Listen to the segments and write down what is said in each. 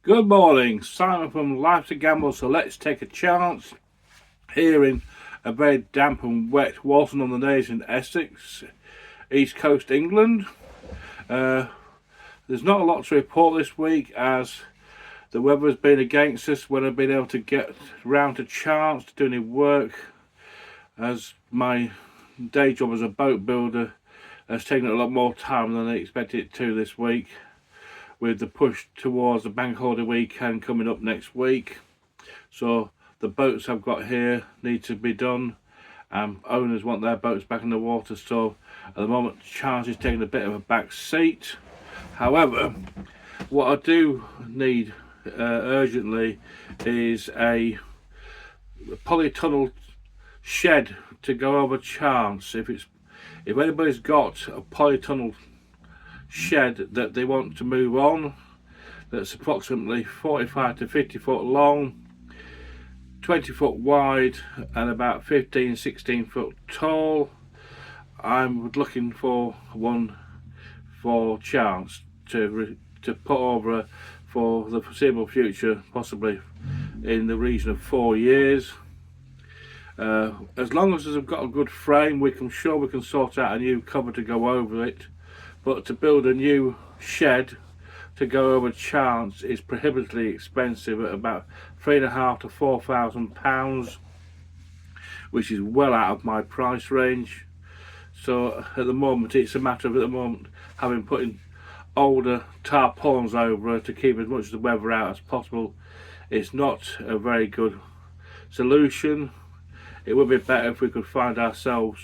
Good morning, Simon from Life's a Gamble, so let's take a chance here in a very damp and wet Walton-on-the-Naze in Essex, East Coast England. There's not a lot to report this week as the weather has been against us when I've been able to get round to chance to do any work, as my day job as a boat builder has taken a lot more time than I expected it to this week, with the push towards the bank holiday weekend coming up next week. So the boats I've got here need to be done, and owners want their boats back in the water, so at the moment Charles is taking a bit of a back seat. However, what I do need urgently is a polytunnel shed to go over Chance. If anybody's got a polytunnel shed that they want to move on, that's approximately 45 to 50 foot long, 20 foot wide and about 16 foot tall, I'm looking for one for Chance to put over for the foreseeable future, possibly in the region of 4 years. As long as I've got a good frame, we can sort out a new cover to go over it. But to build a new shed to go over Chance is prohibitively expensive at about £3,500 to £4,000, which is well out of my price range. So at the moment it's a matter of having putting older tarpaulins over to keep as much of the weather out as possible. It's not a very good solution. It would be better if we could find ourselves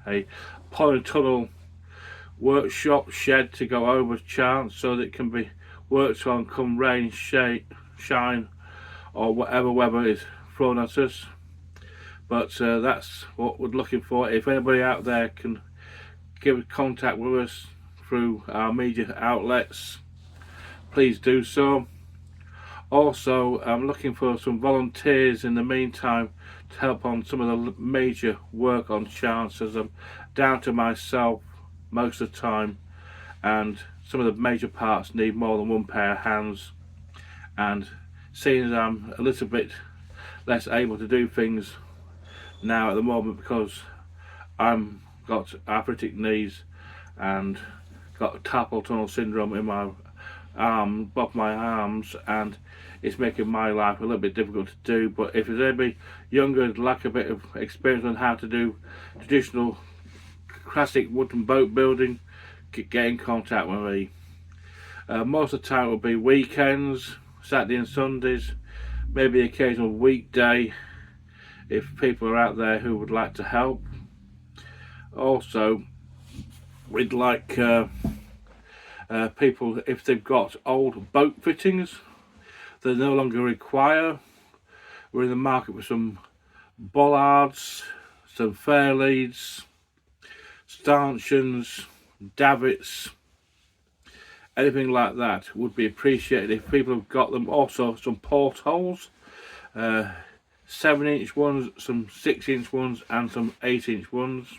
a polytunnel workshop shed to go over Chance so that it can be worked on come rain, shine or whatever weather is thrown at us. But that's what we're looking for. If anybody out there can give contact with us through our media outlets, please do so. Also, I'm looking for some volunteers in the meantime to help on some of the major work on Chance, as I'm down to myself most of the time, and some of the major parts need more than one pair of hands. And seeing as I'm a little bit less able to do things now at the moment because I'm got arthritic knees and got carpal tunnel syndrome in my both my arms, and it's making my life a little bit difficult to do. But if there's anybody younger who'd like a bit of experience on how to do traditional classic wooden boat building, get in contact with me. Most of the time it will be weekends, Saturday and Sundays, maybe occasional weekday if people are out there who would like to help. Also, we'd like people, if they've got old boat fittings they no longer require. We're in the market with some bollards, some fairleads, stanchions, davits, anything like that would be appreciated if people have got them. Also some portholes, 7-inch ones, some 6-inch ones and some 8-inch ones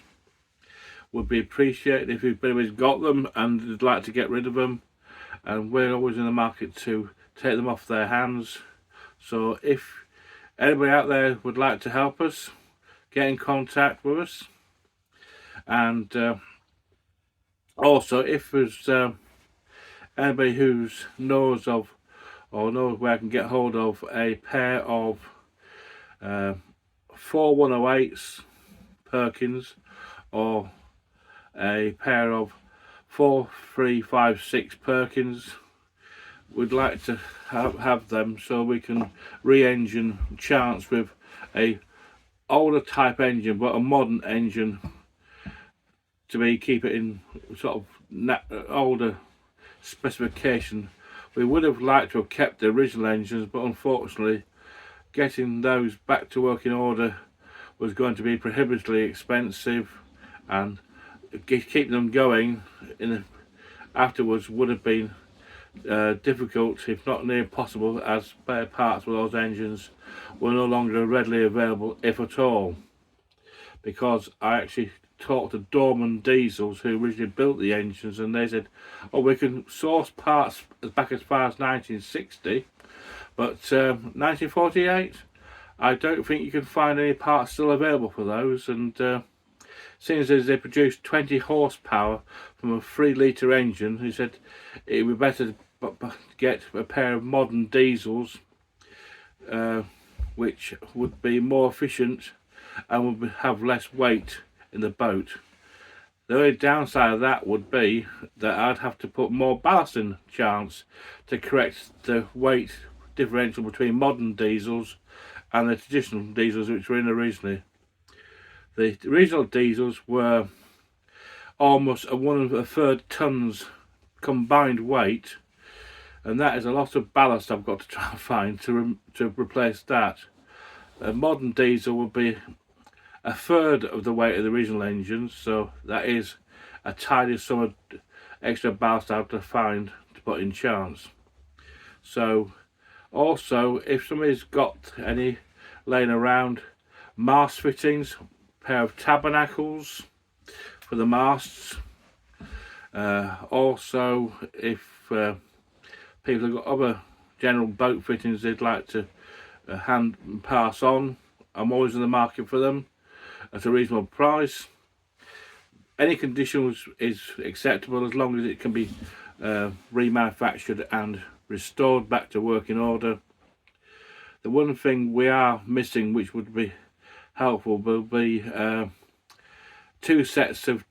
would be appreciated if anybody's got them and would like to get rid of them, and we're always in the market to take them off their hands. So if anybody out there would like to help us, get in contact with us. And also, if there's anybody who knows of or knows where I can get hold of a pair of 4108s Perkins or a pair of 4356 Perkins, we'd like to have them so we can re-engine Chance with a older type engine but a modern engine to keep it in sort of older specification. We would have liked to have kept the original engines, but unfortunately getting those back to working order was going to be prohibitively expensive, and keeping them going afterwards would have been difficult, if not near impossible, as spare parts for those engines were no longer readily available, if at all, because I actually talked to Dorman Diesels, who originally built the engines, and they said, oh, we can source parts as back as far as 1960, but 1948, I don't think you can find any parts still available for those. And seeing as they produced 20 horsepower from a 3-litre engine, he said it would be better to get a pair of modern diesels, which would be more efficient and would have less weight in the boat. The only downside of that would be that I'd have to put more ballast in chance to correct the weight differential between modern diesels and the traditional diesels which were in originally. The original diesels were almost 1/3 tons combined weight, and that is a lot of ballast I've got to try and find to replace that. A modern diesel would be 1/3 of the weight of the original engines, so that is a tidy sum of extra ballast I have to find to put in chance. So also, if somebody's got any laying around, mast fittings, pair of tabernacles for the masts. Also, if people have got other general boat fittings they'd like to hand and pass on, I'm always in the market for them at a reasonable price. Any condition is acceptable as long as it can be remanufactured and restored back to working order. The one thing we are missing, which would be helpful, will be 2 sets of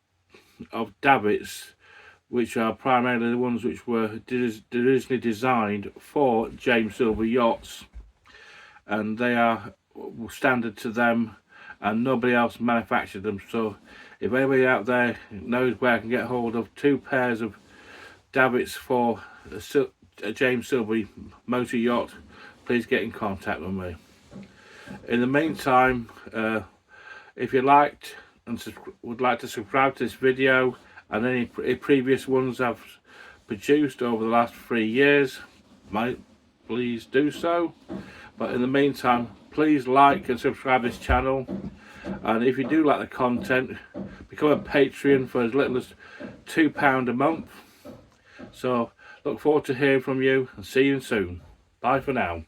davits, which are primarily the ones which were originally designed for James Silver yachts, and they are standard to them and nobody else manufactured them. So if anybody out there knows where I can get hold of 2 pairs of davits for a James Silver motor yacht, please get in contact with me. In the meantime, if you liked and would like to subscribe to this video and any previous ones I've produced over the last 3 years, please do so. But in the meantime, please like and subscribe to this channel, and if you do like the content, become a Patreon for as little as £2 a month. So look forward to hearing from you and see you soon. Bye for now.